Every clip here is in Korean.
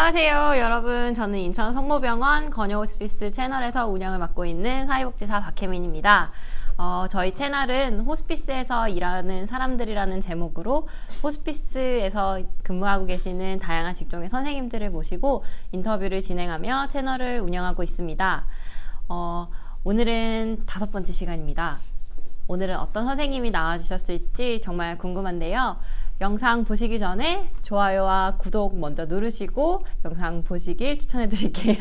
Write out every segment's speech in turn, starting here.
안녕하세요 여러분. 저는 인천 성모병원 건여호스피스 채널에서 운영을 맡고 있는 사회복지사 박혜민입니다. 저희 채널은 호스피스에서 일하는 사람들이라는 제목으로 호스피스에서 근무하고 계시는 다양한 직종의 선생님들을 모시고 인터뷰를 진행하며 채널을 운영하고 있습니다. 오늘은 5번째 시간입니다. 오늘은 어떤 선생님이 나와주셨을지 정말 궁금한데요. 영상 보시기 전에 좋아요와 구독 먼저 누르시고 영상 보시길 추천해 드릴게요.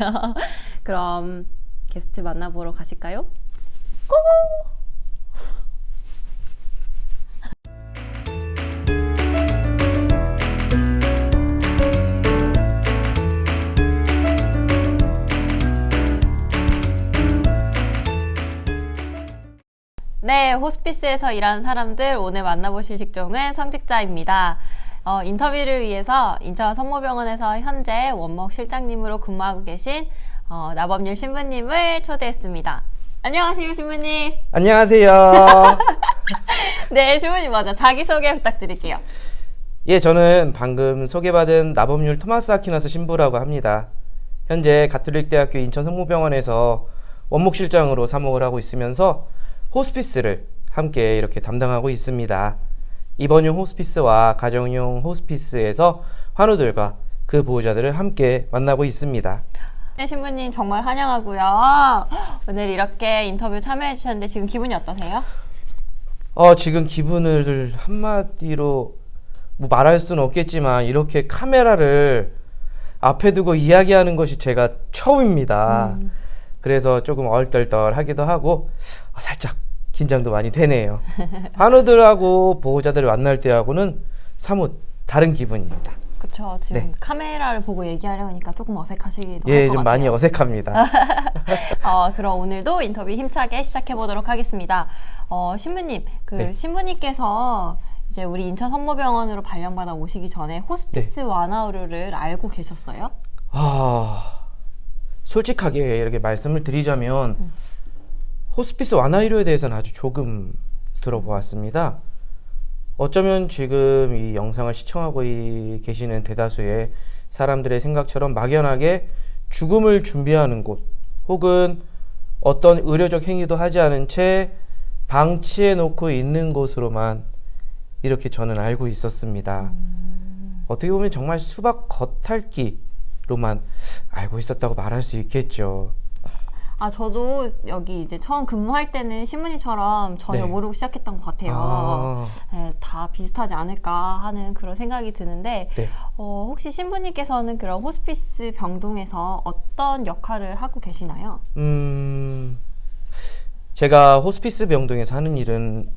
그럼 게스트 만나보러 가실까요? 고고! 네, 호스피스에서 일하는 사람들 오늘 만나보실 직종은 성직자입니다. 인터뷰를 위해서 인천 성모병원에서 현재 원목 실장님으로 근무하고 계신 나범률 신부님을 초대했습니다. 안녕하세요, 신부님. 안녕하세요. 네, 신부님 먼저 자기소개 부탁드릴게요. 예, 저는 방금 소개받은 나범률 토마스 아퀴나스 신부라고 합니다. 현재 가톨릭대학교 인천 성모병원에서 원목실장으로 사목을 하고 있으면서 호스피스를 함께 이렇게 담당하고 있습니다. 입원용 호스피스와 가정용 호스피스에서 환우들과 그 보호자들을 함께 만나고 있습니다. 네, 신부님 정말 환영하고요. 오늘 이렇게 인터뷰 참여해 주셨는데 지금 기분이 어떠세요? 지금 기분을 한마디로 말할 수는 없겠지만 이렇게 카메라를 앞에 두고 이야기하는 것이 제가 처음입니다. 그래서 조금 얼떨떨하기도 하고 살짝 긴장도 많이 되네요. 환우들하고 보호자들을 만날 때하고는 사뭇 다른 기분입니다. 그렇죠. 지금 네. 카메라를 보고 얘기하려니까 조금 어색하시기도 할 것 예, 같아요. 좀 많이 어색합니다. 그럼 오늘도 인터뷰 힘차게 시작해 보도록 하겠습니다. 신부님, 네. 신부님께서 이제 우리 인천 성모병원으로 발령받아 오시기 전에 호스피스 완화의료를 알고 계셨어요? 솔직하게 이렇게 말씀을 드리자면 호스피스 완화의료에 대해서는 아주 조금 들어보았습니다. 어쩌면 지금 이 영상을 시청하고 계시는 대다수의 사람들의 생각처럼 막연하게 죽음을 준비하는 곳 혹은 어떤 의료적 행위도 하지 않은 채 방치해 놓고 있는 곳으로만 이렇게 저는 알고 있었습니다. 어떻게 보면 정말 수박 겉핥기로만 알고 있었다고 말할 수 있겠죠. 저도 여기 이제 처음 근무할 때는 신부님처럼 전혀 네. 모르고 시작했던 것 같아요. 네, 다 비슷하지 않을까 하는 그런 생각이 드는데, 네. 혹시 신부님께서는 그런 호스피스 병동에서 어떤 역할을 하고 계시나요? 제가 호스피스 병동에서 하는 일은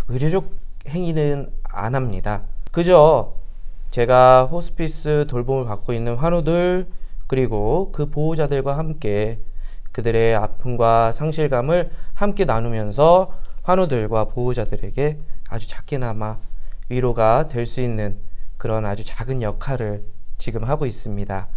의료적 행위는 안 합니다. 그저 제가 호스피스 돌봄을 받고 있는 환우들 그리고 그 보호자들과 함께 그들의 아픔과 상실감을 함께 나누면서 환우들과 보호자들에게 아주 작게나마 위로가 될 수 있는 그런 아주 작은 역할을 지금 하고 있습니다.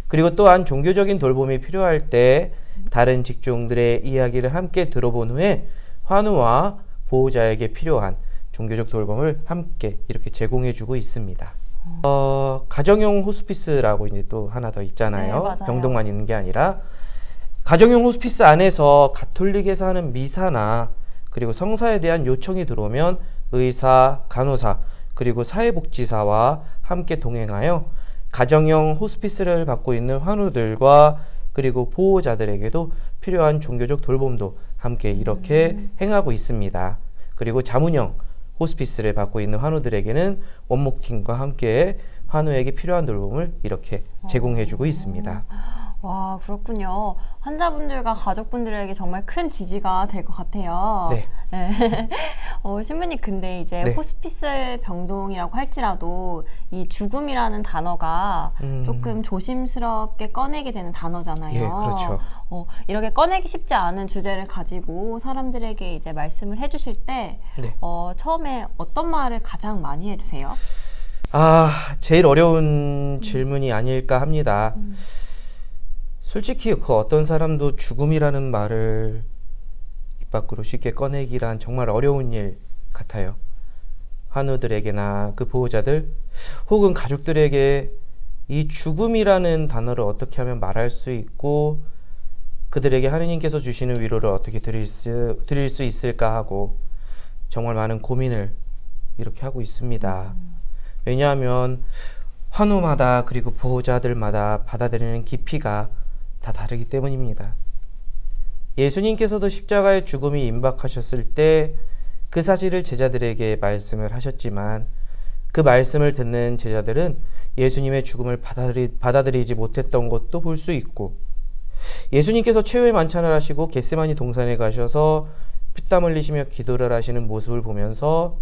그리고 또한 종교적인 돌봄이 필요할 때 다른 직종들의 이야기를 함께 들어본 후에 환우와 보호자에게 필요한 종교적 돌봄을 함께 이렇게 제공해주고 있습니다. 가정용 호스피스라고 이제 또 하나 더 있잖아요. 네, 맞아요. 병동만 있는 게 아니라 가정용 호스피스 안에서 가톨릭에서 하는 미사나 그리고 성사에 대한 요청이 들어오면 의사, 간호사 그리고 사회복지사와 함께 동행하여 가정용 호스피스를 받고 있는 환우들과 그리고 보호자들에게도 필요한 종교적 돌봄도 함께 이렇게 행하고 있습니다. 그리고 자문형 호스피스를 받고 있는 환우들에게는 원목팀과 함께 환우에게 필요한 돌봄을 이렇게 제공해주고 있습니다. 와, 그렇군요. 환자분들과 가족분들에게 정말 큰 지지가 될 것 같아요. 네. 네. 신부님, 근데 이제 네. 호스피스 병동이라고 할지라도 이 죽음이라는 단어가 조금 조심스럽게 꺼내게 되는 단어잖아요. 예, 그렇죠. 이렇게 꺼내기 쉽지 않은 주제를 가지고 사람들에게 이제 말씀을 해주실 때, 네. 처음에 어떤 말을 가장 많이 해주세요? 제일 어려운 질문이 아닐까 합니다. 솔직히 그 어떤 사람도 죽음이라는 말을 입 밖으로 쉽게 꺼내기란 정말 어려운 일 같아요. 환우들에게나 그 보호자들 혹은 가족들에게 이 죽음이라는 단어를 어떻게 하면 말할 수 있고 그들에게 하느님께서 주시는 위로를 어떻게 드릴 수 있을까 하고 정말 많은 고민을 이렇게 하고 있습니다. 왜냐하면 환우마다 그리고 보호자들마다 받아들이는 깊이가 다 다르기 때문입니다. 예수님께서도 십자가의 죽음이 임박하셨을 때 그 사실을 제자들에게 말씀을 하셨지만 그 말씀을 듣는 제자들은 예수님의 죽음을 받아들이지 못했던 것도 볼 수 있고 예수님께서 최후의 만찬을 하시고 겟세마니 동산에 가셔서 피땀 흘리시며 기도를 하시는 모습을 보면서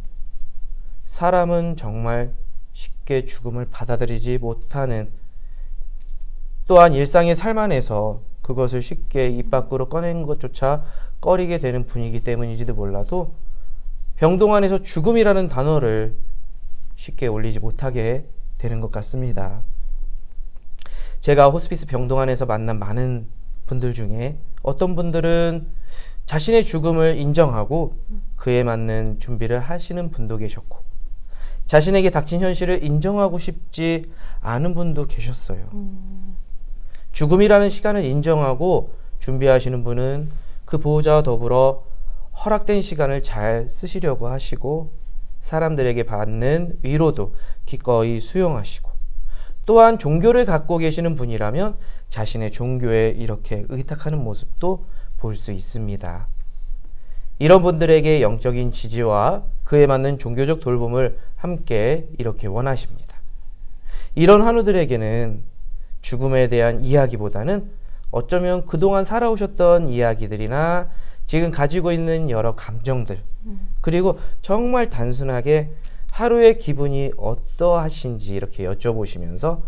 사람은 정말 쉽게 죽음을 받아들이지 못하는 또한 일상의 삶 안에서 그것을 쉽게 입 밖으로 꺼낸 것조차 꺼리게 되는 분위기 때문인지도 몰라도 병동 안에서 죽음이라는 단어를 쉽게 올리지 못하게 되는 것 같습니다. 제가 호스피스 병동 안에서 만난 많은 분들 중에 어떤 분들은 자신의 죽음을 인정하고 그에 맞는 준비를 하시는 분도 계셨고 자신에게 닥친 현실을 인정하고 싶지 않은 분도 계셨어요. 죽음이라는 시간을 인정하고 준비하시는 분은 그 보호자와 더불어 허락된 시간을 잘 쓰시려고 하시고 사람들에게 받는 위로도 기꺼이 수용하시고 또한 종교를 갖고 계시는 분이라면 자신의 종교에 이렇게 의탁하는 모습도 볼 수 있습니다. 이런 분들에게 영적인 지지와 그에 맞는 종교적 돌봄을 함께 이렇게 원하십니다. 이런 환우들에게는 죽음에 대한 이야기보다는 어쩌면 그동안 살아오셨던 이야기들이나 지금 가지고 있는 여러 감정들 그리고 정말 단순하게 하루의 기분이 어떠하신지 이렇게 여쭤보시면서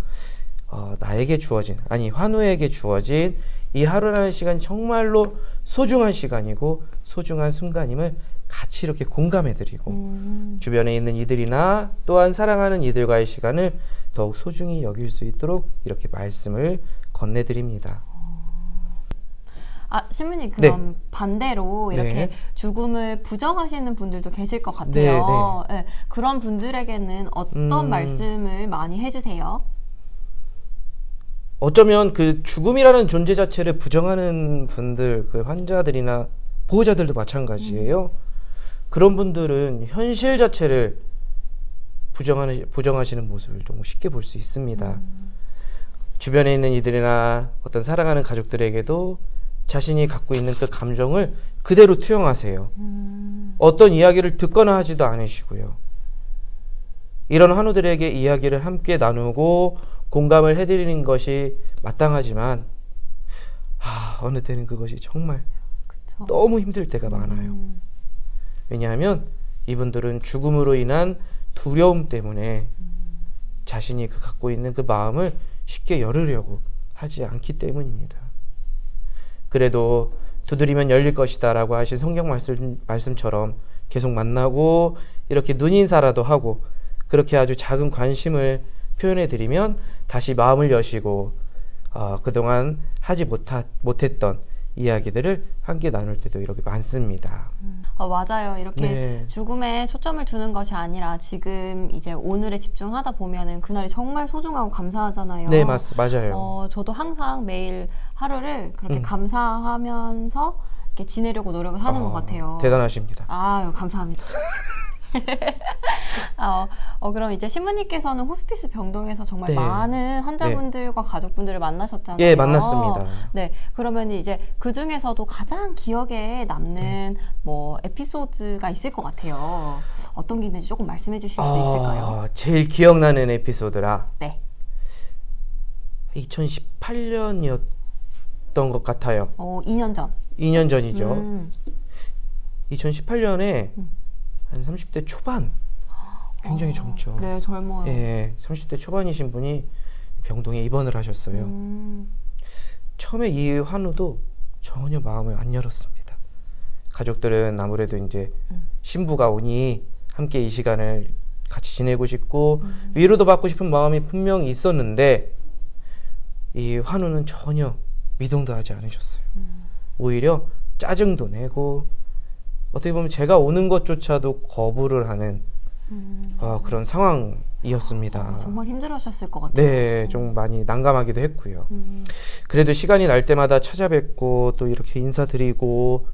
나에게 주어진 환우에게 주어진 이 하루라는 시간 정말로 소중한 시간이고 소중한 순간임을 같이 이렇게 공감해드리고 주변에 있는 이들이나 또한 사랑하는 이들과의 시간을 더욱 소중히 여길 수 있도록 이렇게 말씀을 건네드립니다. 신부님 그럼 네. 반대로 이렇게 네. 죽음을 부정하시는 분들도 계실 것 같아요. 네. 네, 그런 분들에게는 어떤 말씀을 많이 해주세요? 어쩌면 그 죽음이라는 존재 자체를 부정하는 분들, 그 환자들이나 보호자들도 마찬가지예요. 그런 분들은 현실 자체를 부정하시는 모습을 좀 쉽게 볼 수 있습니다. 주변에 있는 이들이나 어떤 사랑하는 가족들에게도 자신이 갖고 있는 그 감정을 그대로 투영하세요. 어떤 이야기를 듣거나 하지도 않으시고요. 이런 환우들에게 이야기를 함께 나누고 공감을 해드리는 것이 마땅하지만 어느 때는 그것이 정말 그쵸. 너무 힘들 때가 많아요. 왜냐하면 이분들은 죽음으로 인한 두려움 때문에 자신이 갖고 있는 그 마음을 쉽게 열으려고 하지 않기 때문입니다. 그래도 두드리면 열릴 것이다 라고 하신 성경 말씀처럼 계속 만나고 이렇게 눈인사라도 하고 그렇게 아주 작은 관심을 표현해 드리면 다시 마음을 여시고 그동안 하지 못했던 이야기들을 함께 나눌 때도 이렇게 많습니다. 맞아요. 이렇게 네. 죽음에 초점을 두는 것이 아니라 지금 이제 오늘에 집중하다 보면은 그날이 정말 소중하고 감사하잖아요. 네, 맞아요. 저도 항상 매일 하루를 그렇게 감사하면서 이렇게 지내려고 노력을 하는 것 같아요. 대단하십니다. 감사합니다. 그럼 이제 신부님께서는 호스피스 병동에서 정말 네. 많은 환자분들과 가족분들을 만나셨잖아요. 예, 만났습니다. 네, 그러면 이제 그 중에서도 가장 기억에 남는 뭐 에피소드가 있을 것 같아요. 어떤 게 있는지 조금 말씀해 주실 수 있을까요? 제일 기억나는 에피소드라 네. 2018년이었던 것 같아요. 2년 전. 2년 전이죠. 2018년에 한 30대 초반, 굉장히 젊죠. 네, 젊어요. 예, 30대 초반이신 분이 병동에 입원을 하셨어요. 처음에 이 환우도 전혀 마음을 안 열었습니다. 가족들은 아무래도 이제 신부가 오니 함께 이 시간을 같이 지내고 싶고 위로도 받고 싶은 마음이 분명히 있었는데 이 환우는 전혀 미동도 하지 않으셨어요. 오히려 짜증도 내고 어떻게 보면 제가 오는 것조차도 거부를 하는 그런 상황이었습니다. 정말 힘들으셨을 것 같아요. 네, 좀 많이 난감하기도 했고요. 그래도 시간이 날 때마다 찾아뵙고 또 이렇게 인사드리고,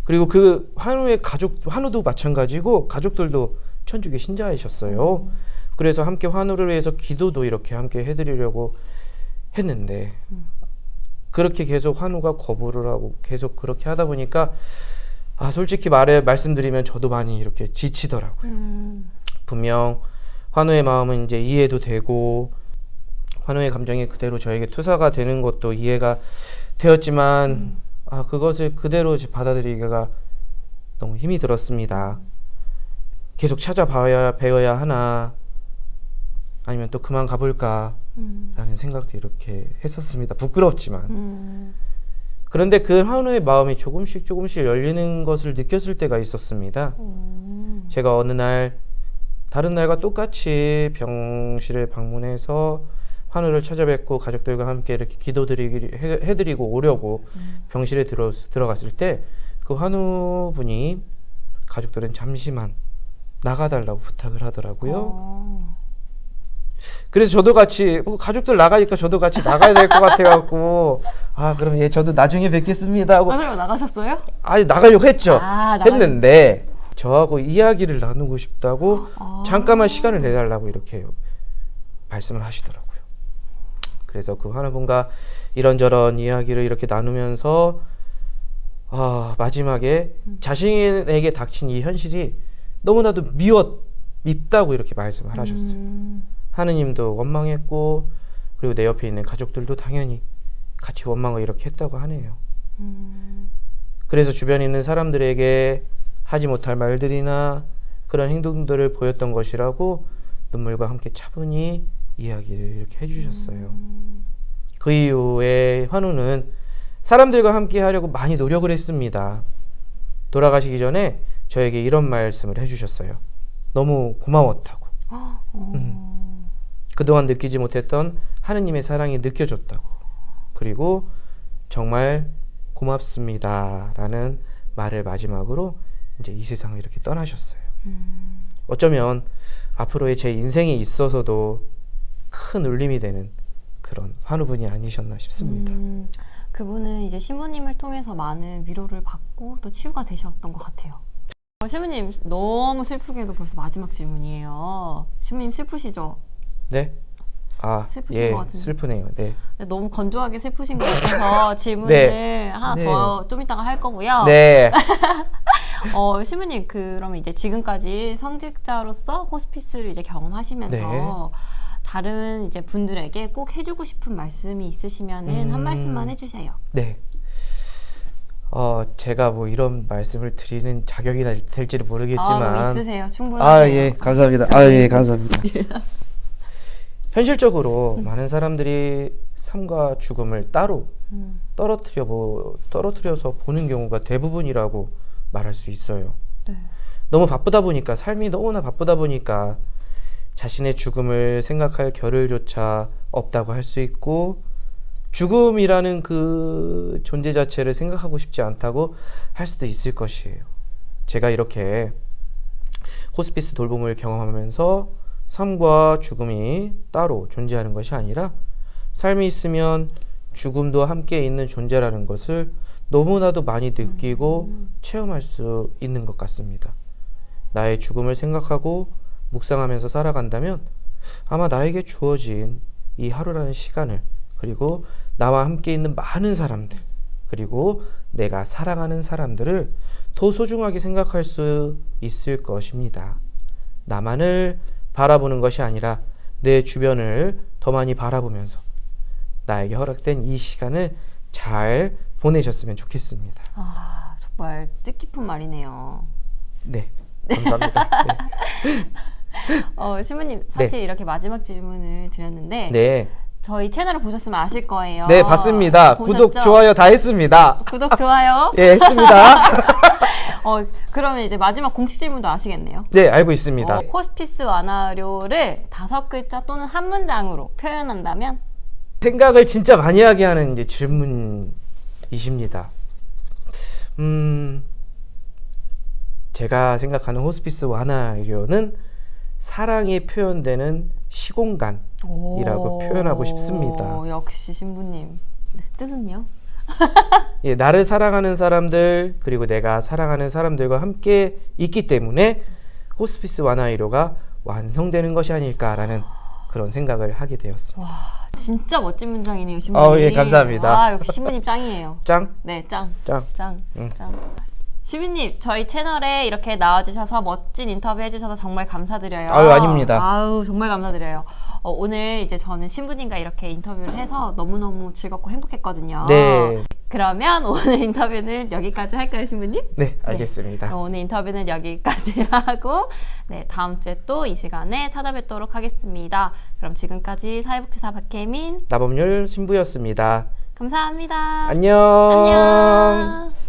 그리고 그 환우의 환우도 마찬가지고 가족들도 천주교 신자이셨어요. 그래서 함께 환우를 위해서 기도도 이렇게 함께 해드리려고 했는데 그렇게 계속 환우가 거부를 하고 계속 그렇게 하다 보니까 솔직히 말씀드리면 저도 많이 이렇게 지치더라고요. 분명 환우의 마음은 이제 이해도 되고 환우의 감정이 그대로 저에게 투사가 되는 것도 이해가 되었지만 그것을 그대로 받아들이기가 너무 힘이 들었습니다. 계속 배워야 하나 아니면 또 그만 가볼까 라는 생각도 이렇게 했었습니다. 부끄럽지만 그런데 그 환우의 마음이 조금씩 열리는 것을 느꼈을 때가 있었습니다. 제가 어느 날 다른 날과 똑같이 병실을 방문해서 환우를 찾아뵙고 가족들과 함께 이렇게 해드리고 오려고 병실에 들어갔을 때 그 환우분이 가족들은 잠시만 나가달라고 부탁을 하더라고요. 그래서 저도 같이 가족들 나가니까 저도 같이 나가야 될 것 같아갖고 그럼 저도 나중에 뵙겠습니다 하고 오늘 나가셨어요? 나가려고 했죠. 했는데 저하고 이야기를 나누고 싶다고 잠깐만 시간을 내달라고 이렇게 말씀을 하시더라고요. 그래서 그 환우분과 이런저런 이야기를 이렇게 나누면서 마지막에 자신에게 닥친 이 현실이 너무나도 밉다고 이렇게 말씀을 하셨어요. 하느님도 원망했고 그리고 내 옆에 있는 가족들도 당연히 같이 원망을 이렇게 했다고 하네요. 그래서 주변에 있는 사람들에게 하지 못할 말들이나 그런 행동들을 보였던 것이라고 눈물과 함께 차분히 이야기를 이렇게 해주셨어요. 그 이후에 환우는 사람들과 함께 하려고 많이 노력을 했습니다. 돌아가시기 전에 저에게 이런 말씀을 해주셨어요. 너무 고마웠다고. 그동안 느끼지 못했던 하느님의 사랑이 느껴졌다고. 그리고 정말 고맙습니다 라는 말을 마지막으로 이제 이 세상을 이렇게 떠나셨어요. 어쩌면 앞으로의 제 인생에 있어서도 큰 울림이 되는 그런 환우분이 아니셨나 싶습니다. 그분은 이제 신부님을 통해서 많은 위로를 받고 또 치유가 되셨던 것 같아요. 신부님 너무 슬프게도 벌써 마지막 질문이에요. 신부님 슬프시죠? 네? 슬프신 것 같은데. 슬프네요. 네. 너무 건조하게 슬프신 것 같아서 질문을 네. 하나 더 좀 이따가 할 거고요. 네. 신부님 그러면 이제 지금까지 성직자로서 호스피스를 이제 경험하시면서 다른 이제 분들에게 꼭 해주고 싶은 말씀이 있으시면은 한 말씀만 해주세요. 네. 제가 뭐 이런 말씀을 드리는 자격이 될지는 모르겠지만 있으세요. 충분하세요. 예, 감사합니다. 예, 감사합니다. 현실적으로 많은 사람들이 삶과 죽음을 따로 떨어뜨려서 보는 경우가 대부분이라고 말할 수 있어요. 네. 너무 바쁘다 보니까 삶이 너무나 바쁘다 보니까 자신의 죽음을 생각할 겨를조차 없다고 할 수 있고 죽음이라는 그 존재 자체를 생각하고 싶지 않다고 할 수도 있을 것이에요. 제가 이렇게 호스피스 돌봄을 경험하면서 삶과 죽음이 따로 존재하는 것이 아니라 삶이 있으면 죽음도 함께 있는 존재라는 것을 너무나도 많이 느끼고 체험할 수 있는 것 같습니다. 나의 죽음을 생각하고 묵상하면서 살아간다면 아마 나에게 주어진 이 하루라는 시간을 그리고 나와 함께 있는 많은 사람들 그리고 내가 사랑하는 사람들을 더 소중하게 생각할 수 있을 것입니다. 나만을 바라보는 것이 아니라 내 주변을 더 많이 바라보면서 나에게 허락된 이 시간을 잘 보내셨으면 좋겠습니다. 정말 뜻깊은 말이네요. 네, 감사합니다. 네. 신부님 사실 이렇게 마지막 질문을 드렸는데 네. 저희 채널을 보셨으면 아실 거예요. 네, 봤습니다. 보셨죠? 구독, 좋아요 다 했습니다. 구독, 좋아요. 예, 했습니다. 그러면 이제 마지막 공식 질문도 아시겠네요. 네, 알고 있습니다. 호스피스 완화료를 5글자 또는 한 문장으로 표현한다면? 생각을 진짜 많이 하게 하는 이제 질문이십니다. 제가 생각하는 호스피스 완화의료는 사랑이 표현되는 시공간이라고 표현하고 싶습니다. 역시 신부님. 네, 뜻은요? 예, 나를 사랑하는 사람들 그리고 내가 사랑하는 사람들과 함께 있기 때문에 호스피스 완화의료가 완성되는 것이 아닐까라는 그런 생각을 하게 되었습니다. 와, 진짜 멋진 문장이네요, 신부님. 예, 감사합니다. 아, 역시 신부님 짱이에요. 짱? 네, 짱. 짱. 짱. 응. 짱. 신부님, 저희 채널에 이렇게 나와주셔서 멋진 인터뷰 해주셔서 정말 감사드려요. 아유, 아닙니다. 아유, 정말 감사드려요. 오늘 이제 저는 신부님과 이렇게 인터뷰를 해서 너무너무 즐겁고 행복했거든요. 네. 그러면 오늘 인터뷰는 여기까지 할까요, 신부님? 네, 알겠습니다. 그럼 오늘 인터뷰는 여기까지 하고 네, 다음 주에 또 이 시간에 찾아뵙도록 하겠습니다. 그럼 지금까지 사회복지사 박혜민 나범률 신부였습니다. 감사합니다. 안녕. 안녕.